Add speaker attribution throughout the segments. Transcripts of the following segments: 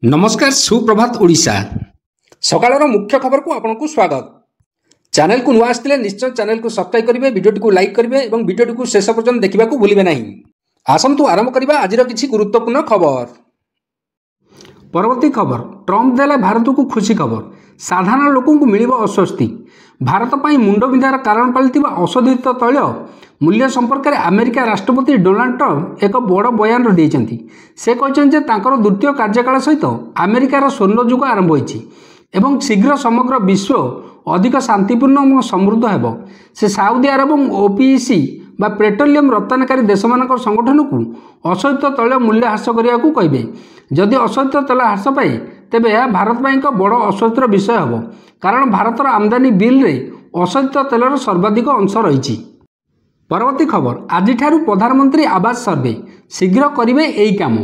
Speaker 1: नमस्कार सुप्रभात ओडिशा सकाळर मुख्य खबर को आपको स्वागत। चैनल को नुआ आसते निश्चय चैनल को सब्सक्राइब करेंगे, वीडियो को लाइक करेंगे और वीडियो को शेष पर्यंत देखा भूलिए ना। आसतु आरंभ करवा आज किसी गुरुत्वपूर्ण खबर। परवर्ती खबर, ट्रम्प देले भारत को खुशी खबर, साधारण लोक मिल अस्वस्ति। भारत पर मुंडबिंधार कारण पालिथिबा अशोधित तैल मूल्य संपर्क में अमेरिका राष्ट्रपति डोनाल्ड ट्रम्प एक बड़ बयान देइछन्ति। से कहते द्वितीय कार्यकाल सहित अमेरिकार स्वर्ण युग आरंभ होइछि एवं शीघ्र समग्र विश्व अधिक शांतिपूर्ण और समृद्ध हेब। से साउदी अरब और ओपीईसी बा पेट्रोलियम रप्तानीकारी देश मान संगठन को अशोधित तैल मूल्य ह्रास करने को कहे। जदि अशोधित तैल ह्रास पाए तेबे यह भारत पर एक बड़ अस्वस्तिर विषय हेब, कारण भारतर आमदानी बिल रे अशोधित तेलर सर्वाधिक अंश रही। परवर्ती खबर, आज प्रधानमंत्री आवास सर्वे शीघ्र करेंगे यही कम।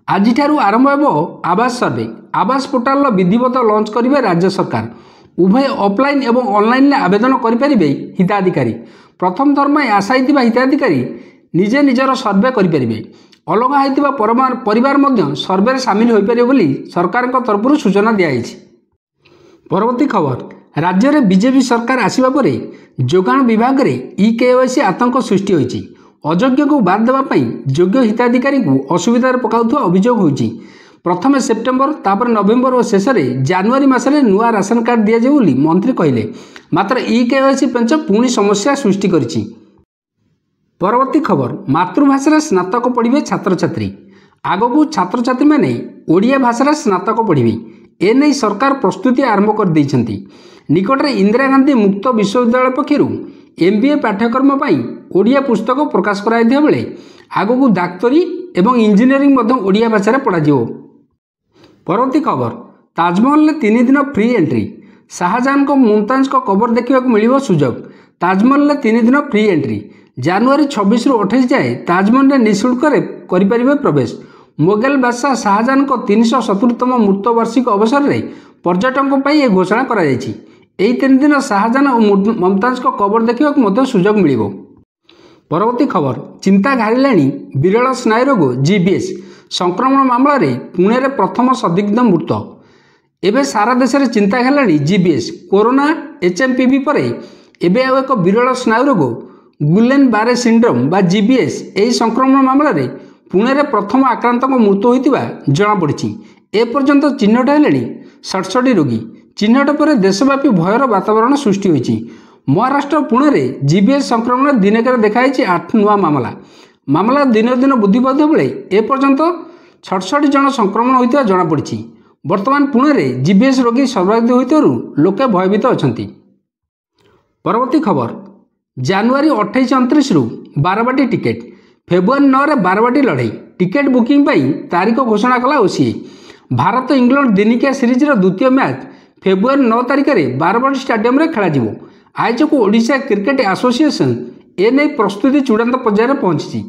Speaker 1: आज आरंभ हो आवास सर्वे। आवास पोर्टाल विधिवत लॉन्च करेंगे राज्य सरकार। उभय ऑफलाइन एवं ऑनलाइन आवेदन करेंगे हिताधिकारी। प्रथम थर में आशा हिताधिकारी निजे निजर सर्वे करेंगे। अलग होता परिवार सर्वे सामिल हो पारे बोली सरकार तरफ सूचना दिखाई। परवर्ती खबर, राज्य में बीजेपी सरकार आसिबा परे जोगाण विभाग में ई-केवाईसी आतंक सृष्टि होइछि। अयोग्य को बाद देवाई योग्य हिताधिकारी को असुविधार पकाउथुवा अभियोग होइछि। प्रथम सेप्टेम्बर तापर नवेम्बर और शेष में जनवरी मसरे नुआ राशन कार्ड दि जाए बोली मंत्री कहले, मात्र ई-केवाईसी पेंच पुणी समस्या सृष्टि करिछि। परवर्ती खबर, मातृभाषा स्नातक पढ़िबे छात्र छात्री। आगकू छात्र छात्री माने ओडिया भाषा स्नातक पढ़िबे, एने सरकार प्रस्तुति आरंभ कर दैछन्ति। निकटरे इंदिरा गांधी मुक्त विश्वविद्यालय पक्षरु एमबीए पाठ्यक्रम ओडिया पुस्तक प्रकाश कराइदिया बेले आगकू डाक्तरी एवं इंजीनियरिंग ओडिया भाषा पढ़ाଯିव। परवर्ती खबर, ताजमहल 3 दिन फ्री एंट्री। शाहजहां को मुमताज को कबर देखा मिल सुजोग। ताजमहल 3 दिन फ्री एंट्री। जनवरी 26 रु 28 जाए ताजमहल निःशुल्क करें प्रवेश। मोगल बादशाह शाहजहां को 370तम मृत्युवार्षिक अवसर में पर्यटकों पर यह घोषणा कर 3 दिन शाहजहां और मुमताज को कबर देखा सुजोग मिल। परवर्ती खबर, चिंता घारिलाणी विरल स्नायु रोग जीबीएस संक्रमण मामला रे पुणे रे प्रथम संदिग्ध मृत। एवं सारा देश में चिंता घारिलाणी जीबीएस कोरोना एचएमपीवी पर एवं एक विरल स्नायु रोग गुलेन बारे सिंड्रोम बा जीबीएस यही संक्रमण मामला रे पुणे रे प्रथम आक्रांत मृत्यु होता जमापड़ी। एपर्यंत चिन्हट है 67 रोगी। चिन्हट पर देशव्यापी भयर वातावरण सृष्टि होइछि। महाराष्ट्र पुणे रे जीबीएस संक्रमण दिनकर देखाई 8 नुआ मामला दिन दिन वृद्धि पाता बेले एपर्यंत 66 जन संक्रमण होता जमापड़ी। वर्तमान पुणे रे जीबीएस रोगी सर्वाधिक होइतरु लोके भयभीत अछंती। परवर्ती खबर, जनवरी 28-29 रु बारवाटी टिकेट। फेब्रुआरी 9 रे बारवाटी लड़ाई टिकेट बुकिंग तारीख घोषणा कला ओसीए। भारत इंग्लैंड दिनिकिया सीरीज द्वितीय मैच फेब्रुआरी 9 तारिख में बारवाटी स्टेडियम रे खेल। आयोजक ओडिशा क्रिकेट एसोसिएशन एने प्रस्तुति चूड़ांत पर्यायर पहुंची।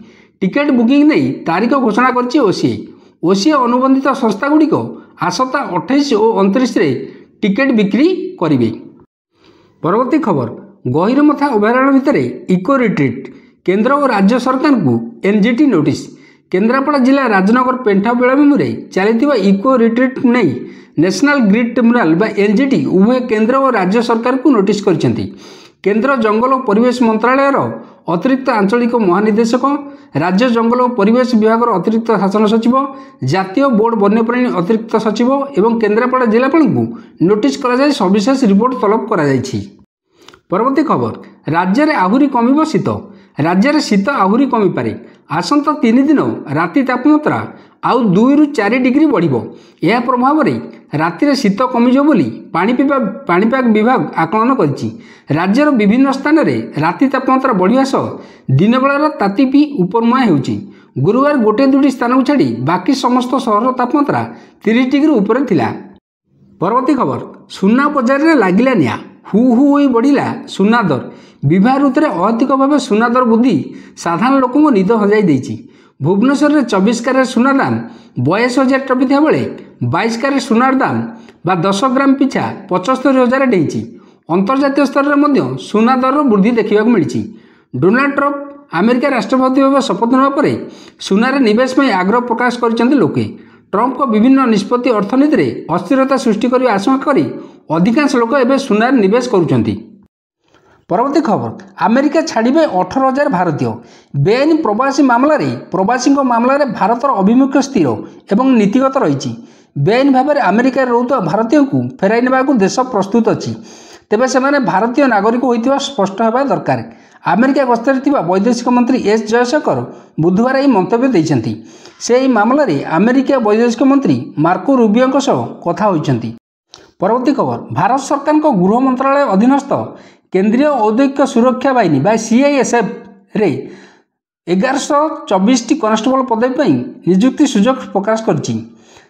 Speaker 1: टिकेट बुकिंग नहीं तारीख घोषणा कर ओसीए अनुबंधित संस्था गुड़िक आसता 28 और 29 रे टिकेट बिक्री करेंगे। परवर्ती खबर, गहिरमथा अभयारण्य भितर इको रिट्रीट। केंद्र और राज्य सरकार को एनजीटी नोटिस। केन्द्रापड़ा जिला राजनगर पेंठा बेलाभूमि में चली इको रिट्रीट नहीं नेशनल ग्रीड ट्रिब्यूनाल बा एनजीटी उभय केंद्र और राज्य सरकार को नोटिस करछन्ति। केंद्र जंगल और परिवेश मंत्रालय अतिरिक्त आंचलिक महानिदेशक, राज्य जंगल और परिवेश विभाग अतिरिक्त शासन सचिव, जातीय बोर्ड वन्यप्राणी अतिरिक्त सचिव एवं केन्द्रापड़ा जिलापाल को नोटिस कर सविशेष रिपोर्ट तलब कर। परवर्ती खबर, राज्य में आहुरी कमिब शीत। राज्य में शीत आहुरी कमी पारे। आसंता 3 दिन राति तापमात्रा आउ 2 रु 4 डिग्री बढ़। यह प्रभाव में राति में शीत कमिज बोली पाणीपाग विभाग आकलन करिछि। राज्यर विभिन्न स्थान में राति तापमात्रा बढ़िया सह दिन बेलार ताती भी उपरमुआ होउछि। गुरुवार 1-2 स्थान को छाड़ी बाकी समस्त सहर तापमात्रा 30 डिग्री उपर थिला। परवर्ती खबर, सुना बजार में लागिला निया। हु होई बढ़िला सुना दर। विवाह ऋतु में अत्यधिक भाव सुना दर वृद्धि साधारण लोक निद हजाई देछि। भुवनेश्वर में 24 क्यारेट सुना दाम 82,000 टपी था बेले 22 क्यारेट सुनार दाम बा 10 ग्राम पिछा 75,000 डेइछि। अंतर्जातीय स्तर में सुना दर वृद्धि देखा मिली। डोनाल्ड ट्रम्प अमेरिका राष्ट्रपति भाव शपथ नेबा पर सुनार निवेश में आग्रह प्रकाश कर लोके। ट्रम्प विभिन्न निष्पत्ति अर्थनीति में अस्थिरता सृष्टि करने आशंका करी अधिकांश लोक एवं सुनार निवेश करुँच। परवर्ती खबर अमेरिका छाड़े 18,000 भारतीय बेआईन प्रवासी मामलें प्रवासी मामलें भारतर अभिमुख्य स्थिर एवं नीतिगत रही। बेआईन भाव में अमेरिका रोता भारतीय को फेराई नेबा देश प्रस्तुत अच्छी तेबे से भारतीय नागरिक होता स्पष्ट होगा दरकार। अमेरिका गस्तर वैदेशिक मंत्री एस जयशंकर बुधवार यह मंतव्य देते। से यह मामलें अमेरिका वैदेशिक मंत्री मार्को रूबियो कथा होती। परवर्ती खबर भारत सरकार गृह मंत्रालय अधीनस्थ केंद्रीय औद्योगिक सुरक्षा बाहिनी बा CISF रे 1124 कनेस्टेबल पदवी नियुक्ति सुजोग प्रकाश करछि।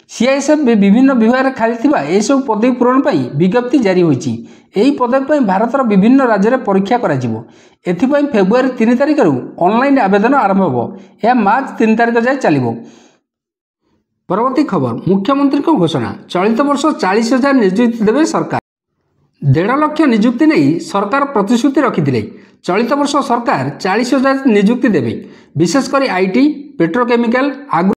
Speaker 1: CISF विभिन्न विभाग खाली यह पदवी पूरण विज्ञप्ति जारी होती। यही पदवी भारतर विभिन्न राज्य में परीक्षा कर फेब्रुआरी 3 तारिख ऑनलाइन आवेदन आरंभ हो। यह मार्च 3 तारिख जाए चलो। परवर्ती खबर मुख्यमंत्री घोषणा चलित वर्ष 40,000 नियुक्ति देवे सरकार। 1.5 लाख नियुक्ति नहीं सरकार प्रतिश्रुति रखिथिले। चलित वर्ष सरकार 40,000 नियुक्ति देवे विशेषकर IT पेट्रोकेमिकल आगु।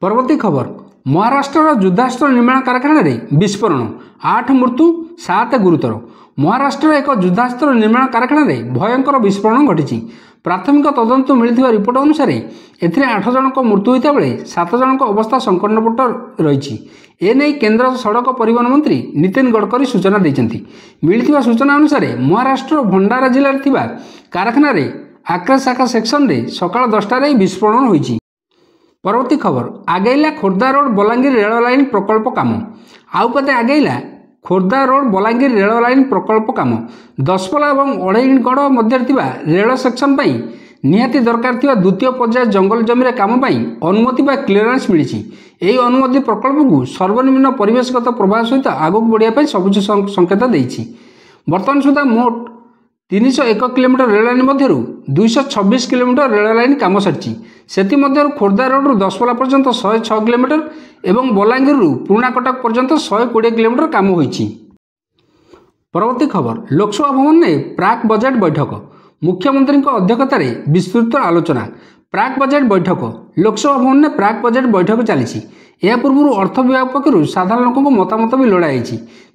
Speaker 1: परवर्ती खबर महाराष्ट्र युद्धास्त्र निर्माण कारखाना विस्फोरण 8 मृत्यु 7 गुरुतर। महाराष्ट्र एक युद्धास्त्र निर्माण कारखाना भयंकर विस्फोरण घटी। प्राथमिक तदंत मिलता रिपोर्ट अनुसार एथिरे 8 जनक मृत्यु होता बेले 7 जनक अवस्था संकटपट रही। एने केंद्र सड़क परिवहन मंत्री नितिन गडकरी सूचना देते। मिलता सूचना अनुसार महाराष्ट्र भंडारा जिले में कारखाना आक्राशाखा सेक्शन में सकाल 10टार विस्फोरण होती। परवर्ती खबर आगेला Khordha road Balangir rail line प्रकल्प काम। आउ पते आगेला Khordha road Balangir rail line प्रकल्प काम। दशपल्ला और अढ़ईगढ़ मध्य रेल सेक्शन निहाती दरकार द्वितीय पर्याय जंगल जमी काम अनुमति क्लीयरेंस मिली। यही अनुमति प्रकल्प को सर्वनिम्न परिवेशगत प्रभाव सहित आगक बढ़ाई सबुज संकेत देती। बर्तमान सुधा मोट 301 किलोमीटर रेल लाइन मध्य 226 किलोमीटर रेल लाइन काम सारी। से खोर्धा रोड दशपल्ला पर्यंत 106 किलोमीटर और बलांगीर पुराणा कटक पर्यंत 120 किलोमीटर काम होईछि। परवर्ती खबर लोकसभा भवन में प्राक बजेट बैठक मुख्यमंत्री अध्यक्षतार विस्तृत आलोचना। प्राक बजेट बैठक लोकसभा भवन में प्राक बजेट बैठक चली। यह पूर्व अर्थ विभाग पक्षर साधारण लोकों मतामत भी लोड़ाई।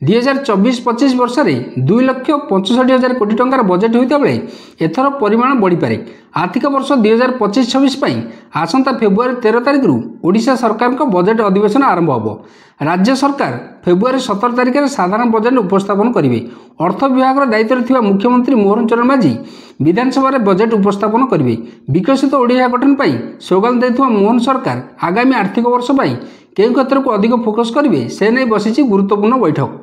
Speaker 1: 2024-25 वर्ष में 2,65,000 कोटी टंकार बजेट होता बेले एथर परिमाण बढ़ीपे। आर्थिक वर्ष 2025-26 आसंता फेब्रुआरी 13 तारिख ओडिशा सरकार बजेट अधिवेशन आरंभ हो। राज्य सरकार फेब्रुआरी 17 तारिख में साधारण बजेट उपस्थापन करेंगे। अर्थ विभाग दायित्व मुख्यमंत्री मोहन चरण माझी विधानसभा बजेट उपस्थापन करेंगे। विकसित ओडिशा गठन पर स्लोगान देथिबा मोहन सरकार आगामी आर्थिक वर्ष केउं क्षेत्र को अधिक फोकस करेंगे से नहीं बसी गुरुत्वपूर्ण बैठक।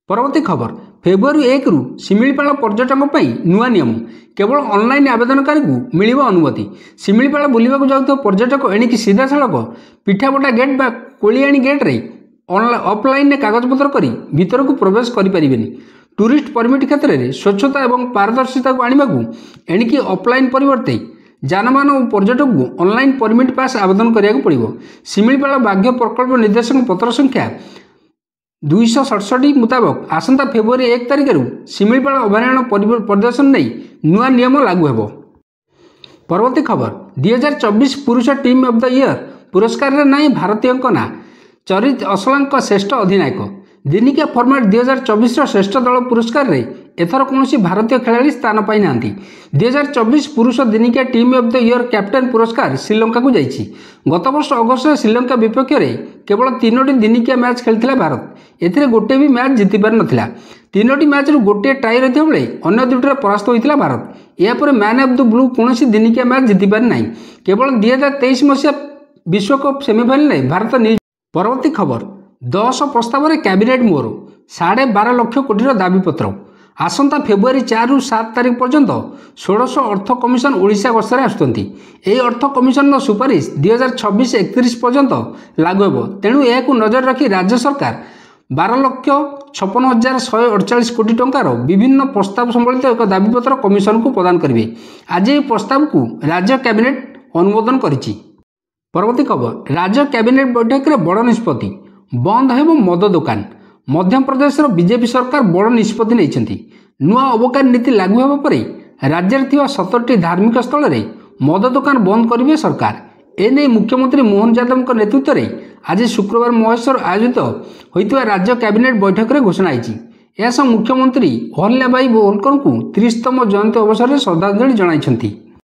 Speaker 1: परवर्ती खबर फेब्रुआरी 1 रु शिमिलीपाल पर्यटकों नुआ नियम केवल ऑनलाइन आवेदनकारी को मिल अनुमति। शिमिलीपाल बुलवाक जाऊँ पर्यटक एणिकी सीधा सड़क पिठापटा गेट बा कोलियाणी गेट रे ऑफलाइन कागजपत्र करी भीतर को प्रवेश करें। टूरिस्ट परमिट क्षेत्र में स्वच्छता और पारदर्शिता को आने को एणिकी ऑफलाइन परिवर्ते जानमान और पर्यटक को ऑनलाइन परमिट पास आवेदन कराया पड़ो। शिमिलीपाल बाघ्य प्रकल्प निर्देशक पत्र संख्या 267 मुताबक आसंता फेब्रुआरी 1 तारिख शिमिलीपाल अभयारण्य प्रदर्शन नहीं नुआ नियम लागू हो। परवर्ती खबर 2024 पुरुष टीम ऑफ द ईयर पुरस्कार नहीं भारतीय ना चरित असलांक श्रेष्ठ अधिनायक। दिनिकिया फॉर्मेट 2024 श्रेष्ठ दल पुरस्कार रे एथर कौन भारतीय खेलाड़ी स्थान पाई ना। 2024 पुरुष दिनिकिया team of the year captain पुरस्कार श्रीलंका को जाइए। गत वर्ष अगस्त श्रीलंका विपक्ष में केवल 3टी दिनिकिया मैच खेलता भारत। एथिरे गोटे भी मैच जीति पार नथिला। 3टी मैच गोटे टाई रही बेले अन्य 2टी परास्त होता भारत। यापर मैन ऑफ द ब्लू कौन दिनिकिया मैच जीति पार ना। केवल 2023 मसीहा विश्वकप सेमिफाइनल भारत नहीं। परवर्ती खबर 10 प्रस्ताव में कैबिनेट मोर 12.5 लाख कोटी दाबीपत्र। आसंता फेब्रुआरी 4 रु 7 तारिख पर्यंत 16 अर्थ कमिशन ओडिशा गस्तर आसुचंती। एही अर्थ कमिशन सुपारिश 2026-31 पर्यंत लागू हो। तेणु यह नजर रखी राज्य सरकार 12,56,148 कोटी टंकार विभिन्न प्रस्ताव संबलित एक दाबीपत्र कमिशन को प्रदान करेंगे। आज यह प्रस्ताव को राज्य कैबिनेट अनुमोदन करिछि। परवर्ती खबर राज्य कैबिनेट बैठक में बड़ निष्पत्ति बंद हो मद दुकान। मध्य प्रदेश बीजेपी सरकार बड़ निष्पत्ति नहीं। नुआ अबकारी नीति लागू होगा पर राज्य में 17टी धार्मिक स्थल में मद दुकान बंद करेंगे सरकार। एने मुख्यमंत्री मोहन यादव नेतृत्व में आज शुक्रवार महेश्वर आयोजित होता राज्य कैबिनेट बैठक में घोषणा होती। मुख्यमंत्री अहल्याबाई होलकर को 30तम जयंती अवसर में श्रद्धांजलि जणाइछंती।